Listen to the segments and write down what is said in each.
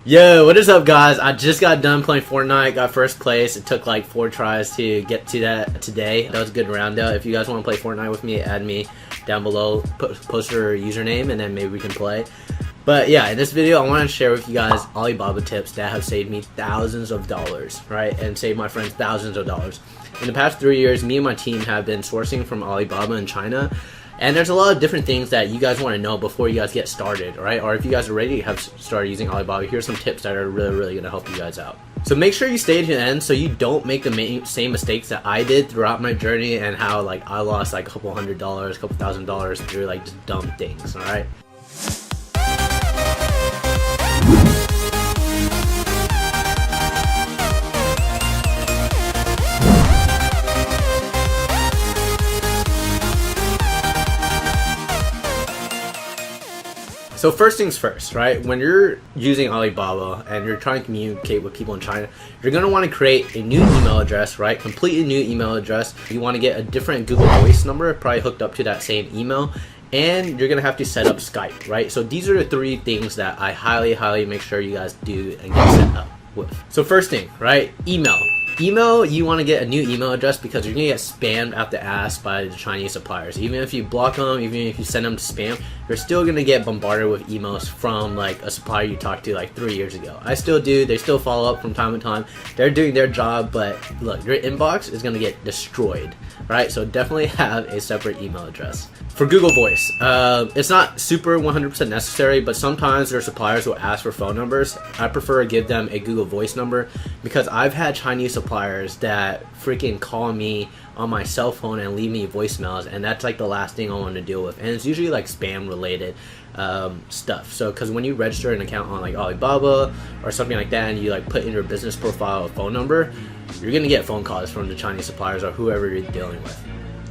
Yo, what is up, guys? I just got done playing Fortnite, got first place. It took like 4 tries to get to that today. That was a good round out. If you guys want to play Fortnite with me, add me down below, post your username, and then maybe we can play. But yeah, in this video, I want to share with you guys Alibaba tips that have saved me thousands of dollars, right? And saved my friends thousands of dollars. In the past 3 years, me and my team have been sourcing from Alibaba in China. And there's a lot of different things that you guys want to know before you guys get started, right? Or if you guys already have started using Alibaba, here's some tips that are really going to help you guys out. So make sure you stay to the end so you don't make the same mistakes that I did throughout my journey, and how like I lost like a couple $100s, a couple $1,000s through like just dumb things, all right? So first things first, right? When you're using Alibaba and you're trying to communicate with people in China, you're going to want to create a new email address, right? Completely new email address. You want to get a different Google Voice number, probably hooked up to that same email. And you're going to have to set up Skype, right? So these are the 3 things that I highly make sure you guys do and get set up with. So first thing, right? Email. Email, you want to get a new email address because you're going to get spammed out the ass by the Chinese suppliers. Even if you block them, even if you send them to spam, you're still going to get bombarded with emails from like a supplier you talked to like 3 years ago. I still do. They still follow up from time to time. They're doing their job, but look, your inbox is going to get destroyed, right? So definitely have a separate email address. For Google Voice, it's not super 100% necessary, but sometimes there are suppliers who ask for phone numbers. I prefer to give them a Google Voice number because I've had Chinese suppliers that freaking call me on my cell phone and leave me voicemails, and that's like the last thing I want to deal with. And it's usually like spam related stuff. So because when you register an account on like Alibaba or something like that, and you like put in your business profile a phone number, you're gonna get phone calls from the Chinese suppliers or whoever you're dealing with.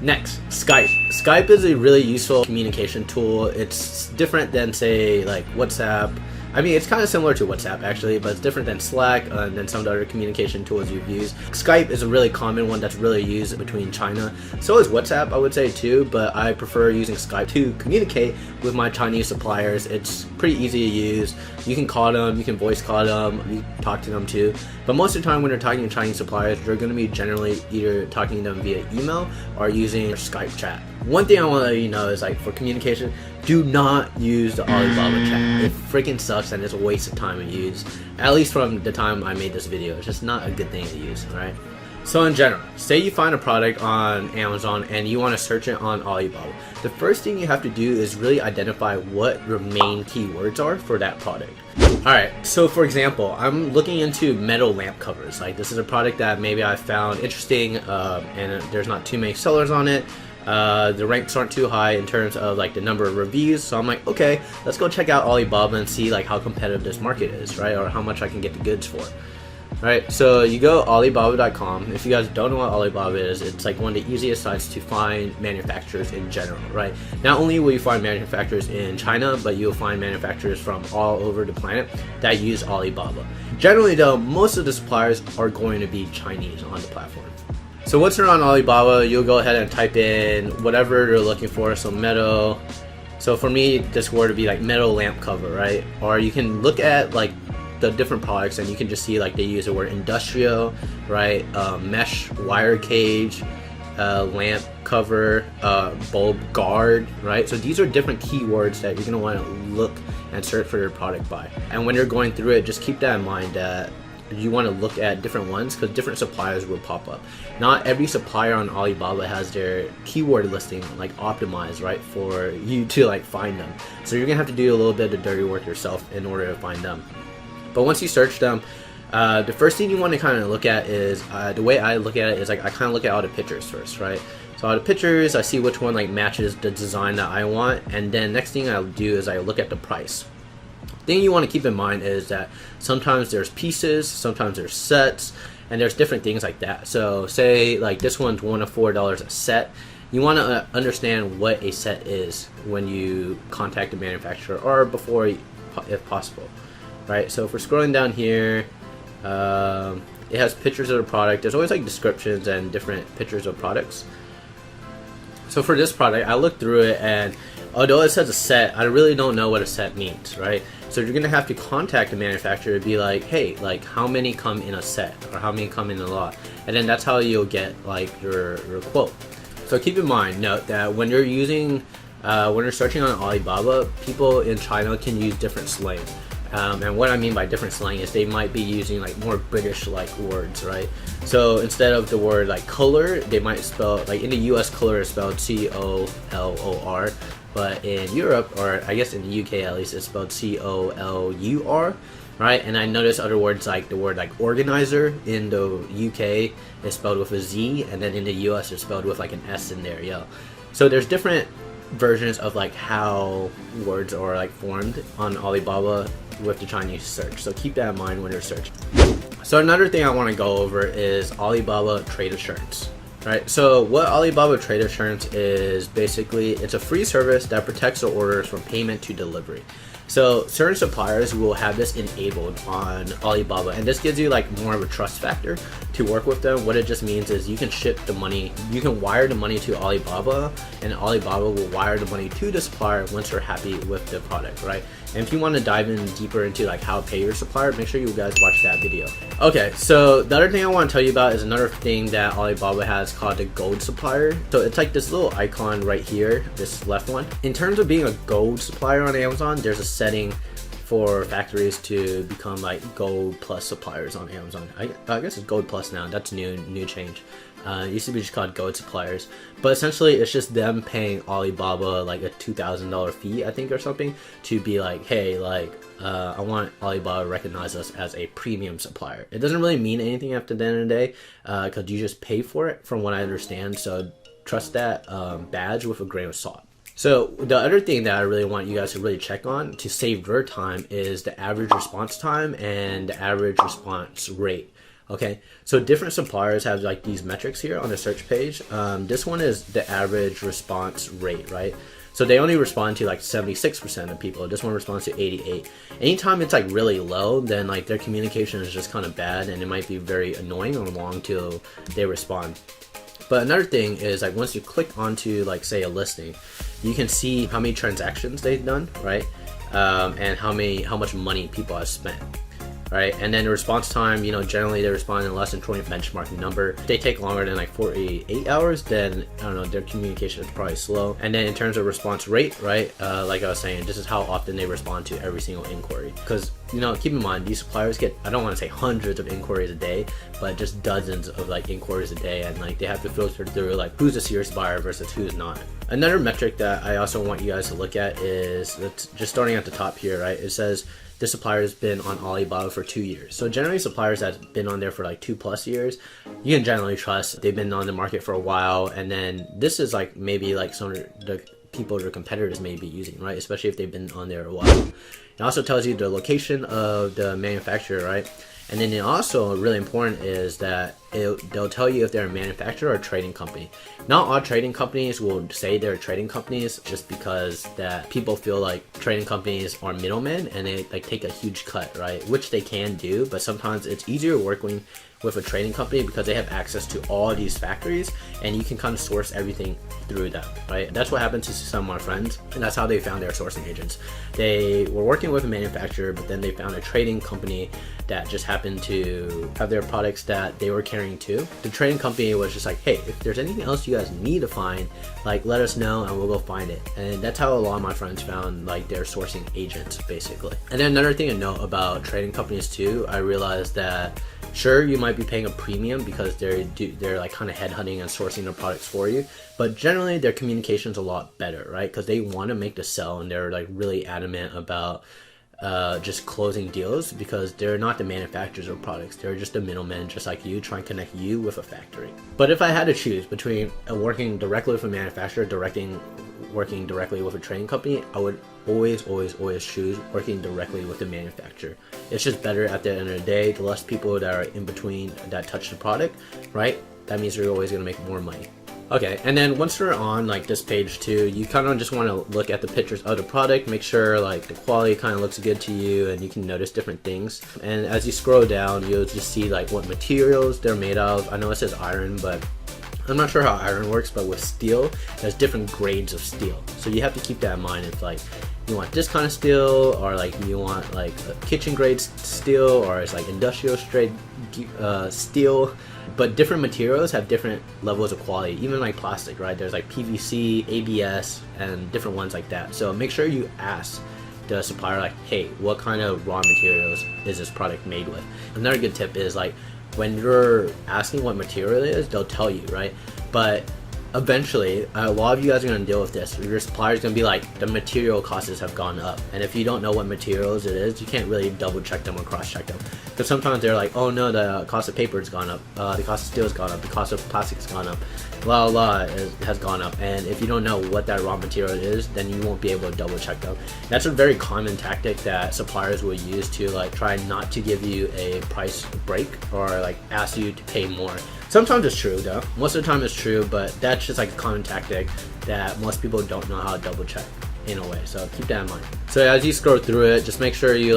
Next, Skype. Skype is a really useful communication tool. It's different than, say, like WhatsApp. I mean, it's kind of similar to WhatsApp actually, but it's different than Slack and then some of the other communication tools you've used. Skype is a really common one that's really used between China. So is WhatsApp, I would say too, but I prefer using Skype to communicate with my Chinese suppliers. It's pretty easy to use. You can call them, you can voice call them, you can talk to them too. But most of the time when you're talking to Chinese suppliers, you're going to be generally either talking to them via email or using Skype chat. One thing I want to let you know is, like, for communication, do not use the Alibaba chat. It freaking sucks and it's a waste of time to use. At least from the time I made this video, it's just not a good thing to use, alright? So in general, say you find a product on Amazon and you want to search it on Alibaba. The first thing you have to do is really identify what your main keywords are for that product. Alright, so for example, I'm looking into metal lamp covers. Like, this is a product that maybe I found interesting and there's not too many sellers on it. The ranks aren't too high in terms of like the number of reviews, so I'm like, okay, let's go check out Alibaba and see like how competitive this market is, right? Or how much I can get the goods for. Right, so you go Alibaba.com. If you guys don't know what Alibaba is, it's like one of the easiest sites to find manufacturers in general, right? Not only will you find manufacturers in China, but you'll find manufacturers from all over the planet that use Alibaba. Generally though, most of the suppliers are going to be Chinese on the platform. So once you're on Alibaba, you'll go ahead and type in whatever you're looking for. So metal. So for me, this word would be like metal lamp cover, right? Or you can look at like the different products and you can just see like they use the word industrial, right? Mesh wire cage, lamp cover, bulb guard, right? So these are different keywords that you're gonna want to look and search for your product by. And when you're going through it, just keep that in mind that you want to look at different ones because different suppliers will pop up. Not every supplier on Alibaba has their keyword listing like optimized, right, for you to like find them. So you're gonna have to do a little bit of dirty work yourself in order to find them. But once you search them, the first thing you want to kind of look at is the way I look at it is like I kind of look at all the pictures first, right? So all the pictures, I see which one like matches the design that I want, and then next thing I'll do is I look at the price. Thing you want to keep in mind is that sometimes there's pieces, sometimes there's sets, and there's different things like that. So say like this one's $1 to $4 a set. You want to understand what a set is when you contact the manufacturer or before, if possible, right? So if we're scrolling down here, it has pictures of the product. There's always like descriptions and different pictures of products. So for this product, I looked through it and although it says a set, I really don't know what a set means, right? So you're gonna have to contact the manufacturer to be like, hey, like how many come in a set, or how many come in a lot, and then that's how you'll get like your quote. So keep in mind, note that when you're using, when you're searching on Alibaba, people in China can use different slang. And what I mean by different slang is they might be using like more British like words, right? So instead of the word like color, they might spell, like in the US, color is spelled C-O-L-O-R, but in Europe, or I guess in the UK at least, it's spelled C-O-L-U-R, right? And I noticed other words like the word like organizer in the UK is spelled with a Z, and then in the US it's spelled with like an S in there, yeah. So there's different versions of like how words are like formed on Alibaba with the Chinese search, so keep that in mind when you're searching. So another thing I want to go over is Alibaba Trade Assurance, right? So what Alibaba Trade Assurance is, basically it's a free service that protects the orders from payment to delivery. So certain suppliers will have this enabled on Alibaba, and this gives you like more of a trust factor to work with them. What it just means is you can ship the money, you can wire the money to Alibaba, and Alibaba will wire the money to the supplier once they're happy with the product, right? And if you want to dive in deeper into like how to pay your supplier, make sure you guys watch that video. Okay, so the other thing I want to tell you about is another thing that Alibaba has called the gold supplier. So it's like this little icon right here, this left one. In terms of being a gold supplier on Amazon, there's a setting for factories to become like gold plus suppliers on Amazon. I guess it's gold plus now. That's new change. It used to be just called gold suppliers, but essentially it's just them paying Alibaba like a $2,000 fee, I think, or something, to be like, hey, like I want Alibaba to recognize us as a premium supplier. It doesn't really mean anything after the end of the day, because you just pay for it, from what I understand. So trust that badge with a grain of salt. So the other thing that I really want you guys to really check on to save your time is the average response time and the average response rate. Okay, so different suppliers have like these metrics here on the search page. This one is the average response rate, right? So they only respond to like 76% of people. This one responds to 88. Anytime it's like really low, then like their communication is just kind of bad, and it might be very annoying or long till they respond. But another thing is, like, once you click onto like say a listing, you can see how many transactions they've done, right? And how much money people have spent, right? And then the response time, you know, generally they respond in less than 20 benchmark number. If they take longer than like 48 hours, then I don't know, their communication is probably slow. And then in terms of response rate, right? Like I was saying, this is how often they respond to every single inquiry. Because, you know, keep in mind, these suppliers get, I don't want to say hundreds of inquiries a day, but just dozens of like inquiries a day, and like they have to filter through like who's a serious buyer versus who's not. Another metric that I also want you guys to look at is, just starting at the top here, right? It says this supplier has been on Alibaba for 2 years. So generally suppliers that have been on there for like 2+ years, you can generally trust they've been on the market for a while. And then this is like maybe like some of the people their competitors may be using, right? Especially if they've been on there a while. It also tells you the location of the manufacturer, right? And then it also, really important, is that they'll tell you if they're a manufacturer or a trading company. Not all trading companies will say they're trading companies, just because that people feel like trading companies are middlemen and they like take a huge cut, right? Which they can do, but sometimes it's easier working with a trading company because they have access to all these factories, and you can kind of source everything through them, right? That's what happened to some of my friends, and that's how they found their sourcing agents. They were working with a manufacturer, but then they found a trading company that just happened to have their products that they were carrying too. The trading company was just like, hey, if there's anything else you guys need to find, like let us know and we'll go find it. And that's how a lot of my friends found like their sourcing agents, basically. And then another thing to note about trading companies too, I realized that sure, you might be paying a premium because they're like kind of headhunting and sourcing their products for you, but generally their communication's a lot better, right? Because they want to make the sell, and they're like really adamant about just closing deals, because they're not the manufacturers of products. They're just the middlemen, just like you, trying to connect you with a factory. But if I had to choose between working directly with a manufacturer, working directly with a trading company, I would always choose working directly with the manufacturer. It's just better at the end of the day. The less people that are in between that touch the product, right? That means you're always gonna make more money. Okay, and then once you're on like this page too, you kind of just want to look at the pictures of the product, make sure like the quality kind of looks good to you, and you can notice different things. And as you scroll down, you'll just see like what materials they're made of. I know it says iron, but I'm not sure how iron works, but with steel, there's different grades of steel. So you have to keep that in mind if like you want this kind of steel, or like you want like a kitchen grade steel, or it's like industrial straight steel. But different materials have different levels of quality, even like plastic, right? There's like PVC, ABS, and different ones like that. So make sure you ask the supplier like, hey, what kind of raw materials is this product made with? Another good tip is like, when you're asking what material it is, they'll tell you, right? But eventually, a lot of you guys are going to deal with this. Your supplier is going to be like, the material costs have gone up. And if you don't know what materials it is, you can't really double check them or cross check them. Because sometimes they're like, oh no, the cost of paper has gone up, the cost of steel has gone up, the cost of plastic has gone up, blah blah has gone up. And if you don't know what that raw material is, then you won't be able to double check them. That's a very common tactic that suppliers will use to like try not to give you a price break or like ask you to pay more. Sometimes it's true though. Most of the time it's true, but that's just like a common tactic that most people don't know how to double check in a way. So keep that in mind. So as you scroll through it, just make sure you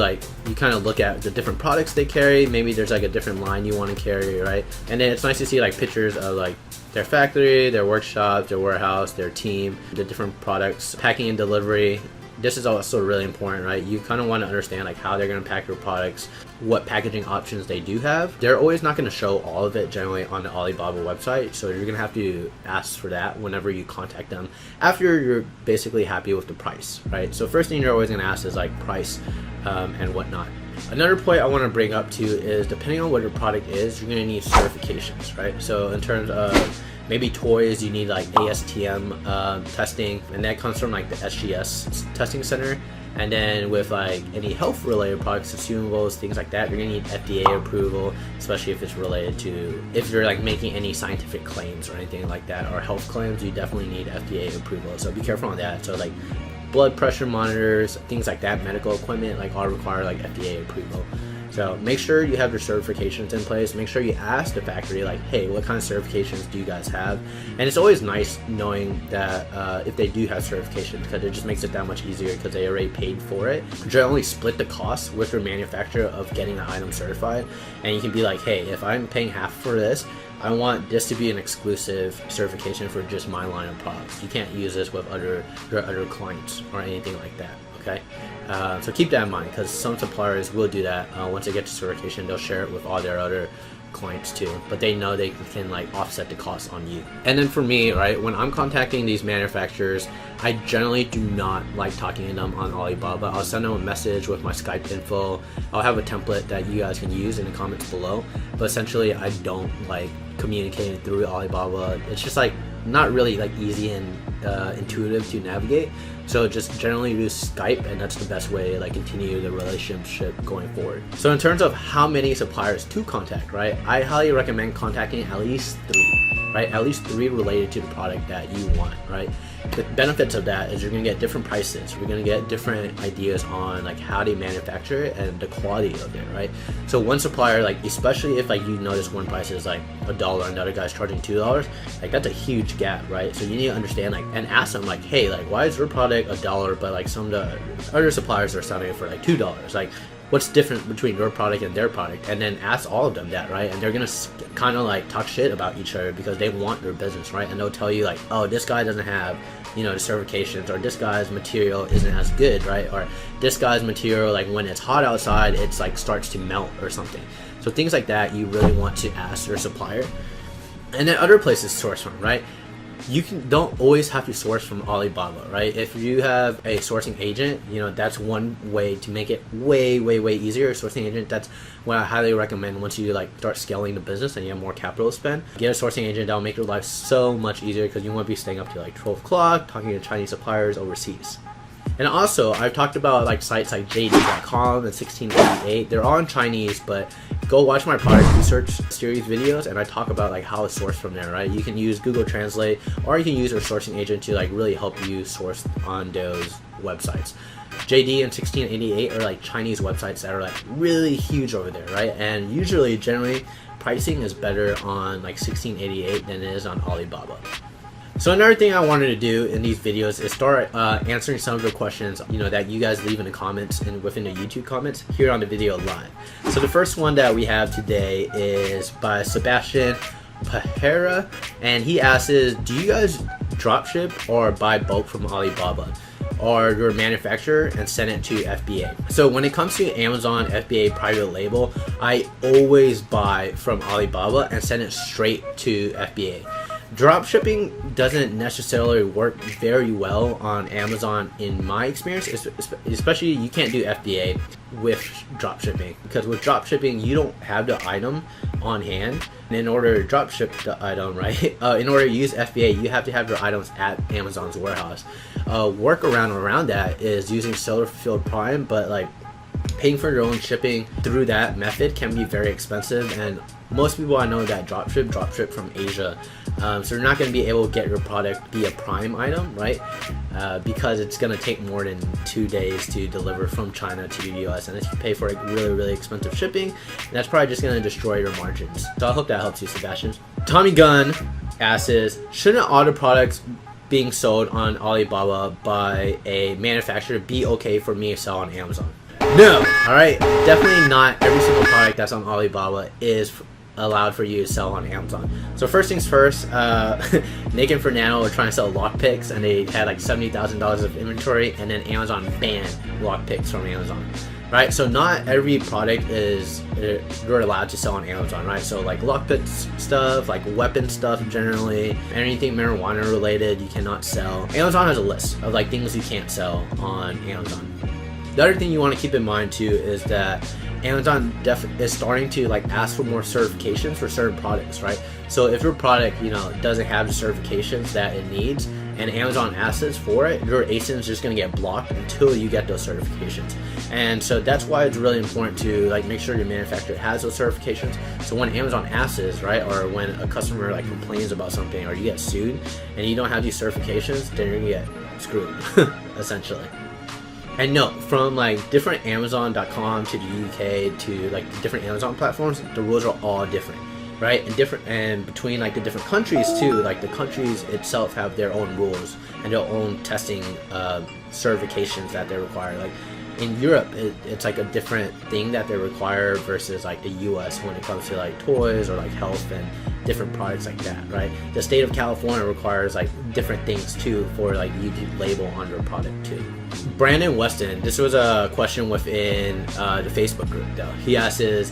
kind of look at the different products they carry. Maybe there's like a different line you want to carry, right? And then it's nice to see like pictures of like their factory, their workshop, their warehouse, their team, the different products, packing and delivery. This is also really important, right? You kind of want to understand like how they're going to pack your products, what packaging options they do have. They're always not going to show all of it generally on the Alibaba website, so you're going to have to ask for that whenever you contact them after you're basically happy with the price, right? So first thing you're always going to ask is like price and whatnot. Another point I want to bring up too is, depending on what your product is, you're going to need certifications, right? So in terms of maybe toys, you need like ASTM testing, and that comes from like the SGS testing center. And then with like any health related products, consumables, things like that, you're gonna need FDA approval, especially if it's related to, if you're like making any scientific claims or anything like that, or health claims, you definitely need FDA approval. So be careful on that. So like blood pressure monitors, things like that, medical equipment like all require like FDA approval. So make sure you have your certifications in place. Make sure you ask the factory like, hey, what kind of certifications do you guys have? And it's always nice knowing that if they do have certifications, because it just makes it that much easier because they already paid for it. Generally split the cost with your manufacturer of getting the item certified. And you can be like, hey, if I'm paying half for this, I want this to be an exclusive certification for just my line of products. You can't use this with your other clients or anything like that. Okay, so keep that in mind, because some suppliers will do that. Once they get to certification, they'll share it with all their other clients too, but they know they can like offset the cost on you. And then for me, right, when I'm contacting these manufacturers, I generally do not like talking to them on Alibaba. I'll send them a message with my Skype info. I'll have a template that you guys can use in the comments below, but essentially I don't like communicating through Alibaba. It's just like not really like easy and intuitive to navigate. So just generally use Skype, and that's the best way to like continue the relationship going forward. So in terms of how many suppliers to contact, right, I highly recommend contacting at least 3, right? At least 3 related to the product that you want, right? The benefits of that is you're gonna get different prices. We're gonna get different ideas on like how they manufacture it and the quality of it, right? So one supplier, like especially if like you notice one price is like $1 and the other guy's charging $2, like that's a huge gap, right? So you need to understand like, and ask them like, hey, like why is your product $1 but like some of the other suppliers are selling it for like $2? Like what's different between your product and their product? And then ask all of them that, right? And they're gonna kind of like talk shit about each other because they want their business, right? And they'll tell you like, oh, this guy doesn't have, you know, the certifications, or this guy's material isn't as good, right? Or this guy's material, like when it's hot outside, it's like starts to melt or something. So things like that you really want to ask your supplier. And then other places to source from, right? You don't always have to source from Alibaba, right? If you have a sourcing agent, you know, that's one way to make it way easier. Sourcing agent, that's what I highly recommend once you like start scaling the business and you have more capital to spend. Get a sourcing agent. That'll make your life so much easier because you won't be staying up to like 12 o'clock talking to Chinese suppliers overseas. And also, I've talked about like sites like JD.com and 1688. They're all in Chinese, but go watch my product research series videos, and I talk about like how to source from there, right? You can use Google Translate, or you can use your sourcing agent to like really help you source on those websites. JD and 1688 are like Chinese websites that are like really huge over there, right? And usually, generally, pricing is better on like 1688 than it is on Alibaba. So another thing I wanted to do in these videos is start answering some of the questions, you know, that you guys leave in the comments and within the YouTube comments here on the video live. So the first one that we have today is by Sebastian. Pahera, and he asks, do you guys dropship or buy bulk from Alibaba or your manufacturer and send it to FBA? So when it comes to Amazon FBA private label, I always buy from Alibaba and send it straight to FBA. Dropshipping doesn't necessarily work very well on Amazon in my experience, especially you can't do FBA with dropshipping, because with dropshipping you don't have the item on hand, and in order to dropship the item, right, in order to use FBA you have to have your items at Amazon's warehouse. Workaround around that is using seller fulfilled Prime, but like paying for your own shipping through that method can be very expensive, and most people I know that dropship from Asia, so you're not going to be able to get your product via Prime item, right? Because it's going to take more than 2 days to deliver from China to the US, and if you pay for like really expensive shipping, that's probably just going to destroy your margins. So I hope that helps you, Sebastian. Tommy Gunn asks, shouldn't all the products being sold on Alibaba by a manufacturer be okay for me to sell on Amazon? No. Alright, definitely not every single product that's on Alibaba is allowed for you to sell on Amazon. So first things first, Nick and Fernando were trying to sell lockpicks, and they had like $70,000 of inventory, and then Amazon banned lockpicks from Amazon, right? So not every product is you're allowed to sell on Amazon, right? So like lockpicks stuff, like weapon stuff generally, anything marijuana related you cannot sell. Amazon has a list of like things you can't sell on Amazon. The other thing you want to keep in mind too is that Amazon is starting to like ask for more certifications for certain products, right? So if your product, you know, doesn't have the certifications that it needs, and Amazon asks for it, your ASIN is just going to get blocked until you get those certifications. And so that's why it's really important to like make sure your manufacturer has those certifications. So when Amazon asks, right, or when a customer like complains about something, or you get sued and you don't have these certifications, then you're going to get screwed essentially. And no, from like different Amazon.com to the UK to like the different Amazon platforms, the rules are all different, right? And between like the different countries too, like the countries itself have their own rules and their own testing certifications that they require. Like in Europe, it's like a different thing that they require versus like the US when it comes to like toys or like health and different products like that, right? The state of California requires like different things too for like you to label on your product too. Brandon Weston, this was a question within the Facebook group though. He asks,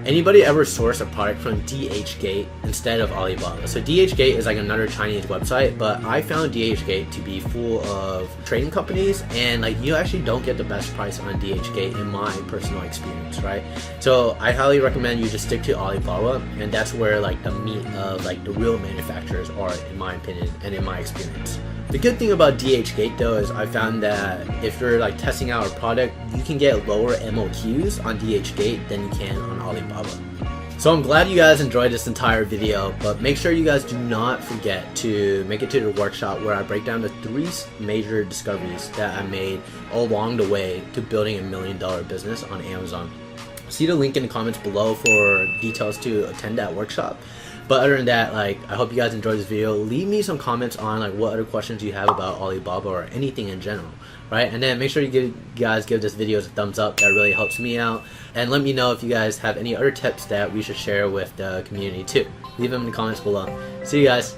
anybody ever source a product from DHgate instead of Alibaba? So DHgate is like another Chinese website, but I found DHgate to be full of trading companies, and like you actually don't get the best price on DHgate in my personal experience, right? So I highly recommend you just stick to Alibaba, and that's where like the meat of like the real manufacturers are, in my opinion and in my experience. The good thing about DHgate though is I found that if you're like testing out a product, you can get lower MOQs on DHgate than you can on Alibaba. So I'm glad you guys enjoyed this entire video, but make sure you guys do not forget to make it to the workshop where I break down the 3 major discoveries that I made along the way to building $1 million business on Amazon. See the link in the comments below for details to attend that workshop. But other than that, like, I hope you guys enjoyed this video. Leave me some comments on like what other questions you have about Alibaba or anything in general, right? And then make sure you guys give this video a thumbs up. That really helps me out. And let me know if you guys have any other tips that we should share with the community too. Leave them in the comments below. See you guys.